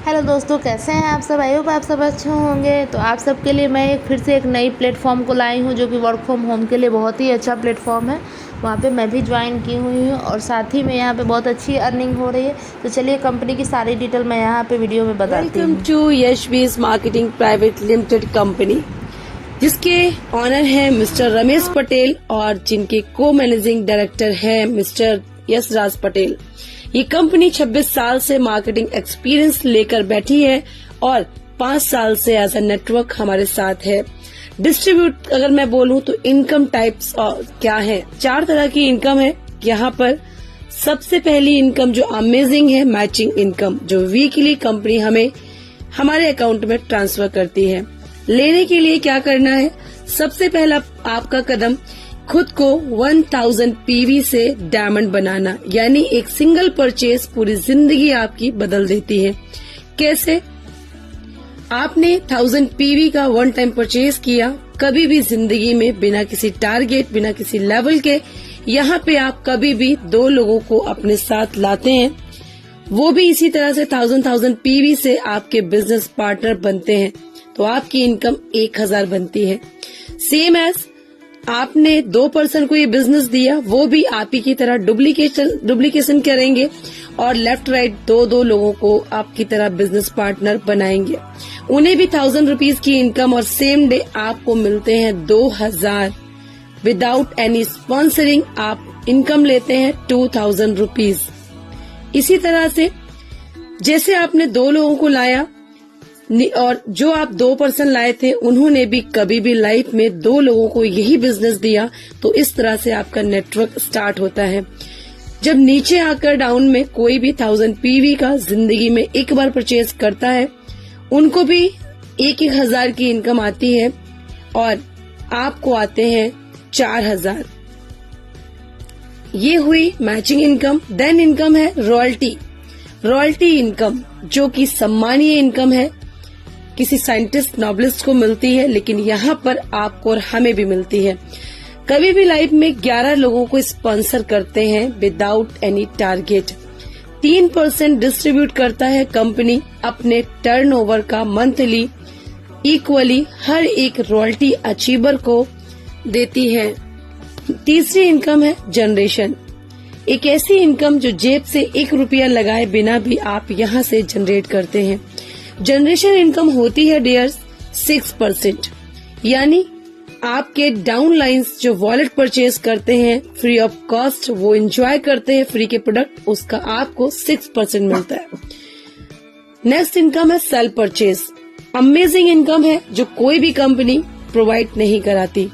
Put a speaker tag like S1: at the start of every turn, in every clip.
S1: Hello दोस्तों, कैसे हैं आप सब। आई होप आप सब अच्छे होंगे। तो आप सबके लिए मैं फिर से एक नई प्लेटफॉर्म को लाई हूँ जो कि वर्क फ्रॉम होम के लिए बहुत ही अच्छा प्लेटफॉर्म है। वहाँ पे मैं भी ज्वाइन की हुई हूँ और साथ ही में यहाँ पे बहुत अच्छी अर्निंग हो रही है। तो चलिए कंपनी की सारी डिटेल मैं यहाँ पे वीडियो में बताती हूँ।
S2: Welcome to Yashvi's marketing private limited company, जिसके ऑनर है मिस्टर रमेश पटेल और जिनके को मैनेजिंग डायरेक्टर है मिस्टर यशराज पटेल। ये कंपनी 26 साल से मार्केटिंग एक्सपीरियंस लेकर बैठी है और 5 साल से एज अ नेटवर्क हमारे साथ है। डिस्ट्रीब्यूट अगर मैं बोलूं तो इनकम टाइप्स क्या है, 4 तरह की इनकम है यहाँ पर। सबसे पहली इनकम जो अमेजिंग है, मैचिंग इनकम, जो वीकली कंपनी हमें हमारे अकाउंट में ट्रांसफर करती है। लेने के लिए क्या करना है, सबसे पहला आपका कदम खुद को 1000 पीवी से डायमंड बनाना, यानी एक सिंगल परचेज पूरी जिंदगी आपकी बदल देती है। कैसे? आपने 1000 पीवी का वन टाइम परचेज किया, कभी भी जिंदगी में बिना किसी टारगेट, बिना किसी लेवल के, यहाँ पे आप कभी भी 2 लोगों को अपने साथ लाते हैं, वो भी इसी तरह से 1000 पीवी से आपके बिजनेस पार्टनर बनते हैं, तो आपकी इनकम 1000 बनती है। सेम एज आपने 2 पर्सन को ये बिजनेस दिया, वो भी आप ही की तरह डुप्लीकेशन करेंगे और लेफ्ट राइट 2 लोगों को आपकी तरह बिजनेस पार्टनर बनाएंगे। उन्हें भी 1000 रुपीज की इनकम और सेम डे आपको मिलते हैं 2000। विदाउट एनी स्पॉन्सरिंग आप इनकम लेते हैं 2000 रुपीज। इसी तरह से जैसे आपने 2 लोगों को लाया और जो आप 2 पर्सन लाए थे उन्होंने भी कभी भी लाइफ में 2 लोगों को यही बिजनेस दिया, तो इस तरह से आपका नेटवर्क स्टार्ट होता है। जब नीचे आकर डाउन में कोई भी 1000 पीवी का जिंदगी में एक बार परचेज करता है, उनको भी 1000 की इनकम आती है और आपको आते हैं 4000। ये हुई मैचिंग इनकम। देन इनकम है रॉयल्टी इनकम, जो कि सम्मानीय इनकम है, किसी साइंटिस्ट नॉबलिस्ट को मिलती है, लेकिन यहाँ पर आपको और हमें भी मिलती है। कभी भी लाइफ में 11 लोगों को स्पॉन्सर करते हैं विदाउट एनी टारगेट। 3% डिस्ट्रीब्यूट करता है कंपनी अपने टर्नओवर का मंथली, इक्वली हर एक रॉयल्टी अचीवर को देती है। तीसरी इनकम है जनरेशन, एक ऐसी इनकम जो जेब से 1 रुपया लगाए बिना भी आप यहाँ से जनरेट करते हैं। जनरेशन इनकम होती है डियर्स 6%, यानी आपके डाउन लाइन्स जो वॉलेट परचेज करते हैं फ्री ऑफ कॉस्ट, वो एंजॉय करते हैं फ्री के प्रोडक्ट, उसका आपको 6% मिलता है। नेक्स्ट इनकम है सेल परचेज। अमेजिंग इनकम है जो कोई भी कंपनी प्रोवाइड नहीं कराती।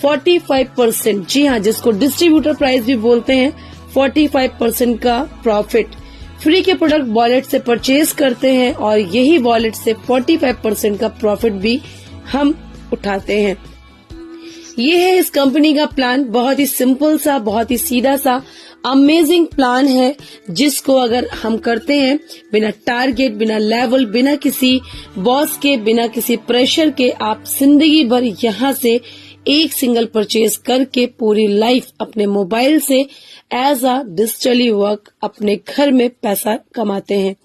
S2: 45%, जी हाँ, जिसको डिस्ट्रीब्यूटर प्राइस भी बोलते हैं, 45% का प्रॉफिट फ्री के प्रोडक्ट वॉलेट से परचेज करते हैं और यही वॉलेट से 45% का प्रॉफिट भी हम उठाते हैं। ये है इस कंपनी का प्लान। बहुत ही सिंपल सा, बहुत ही सीधा सा अमेजिंग प्लान है, जिसको अगर हम करते हैं बिना टारगेट, बिना लेवल, बिना किसी बॉस के, बिना किसी प्रेशर के, आप जिंदगी भर यहाँ से एक सिंगल परचेज करके पूरी लाइफ अपने मोबाइल से एज अ डिजिटली वर्क अपने घर में पैसा कमाते हैं।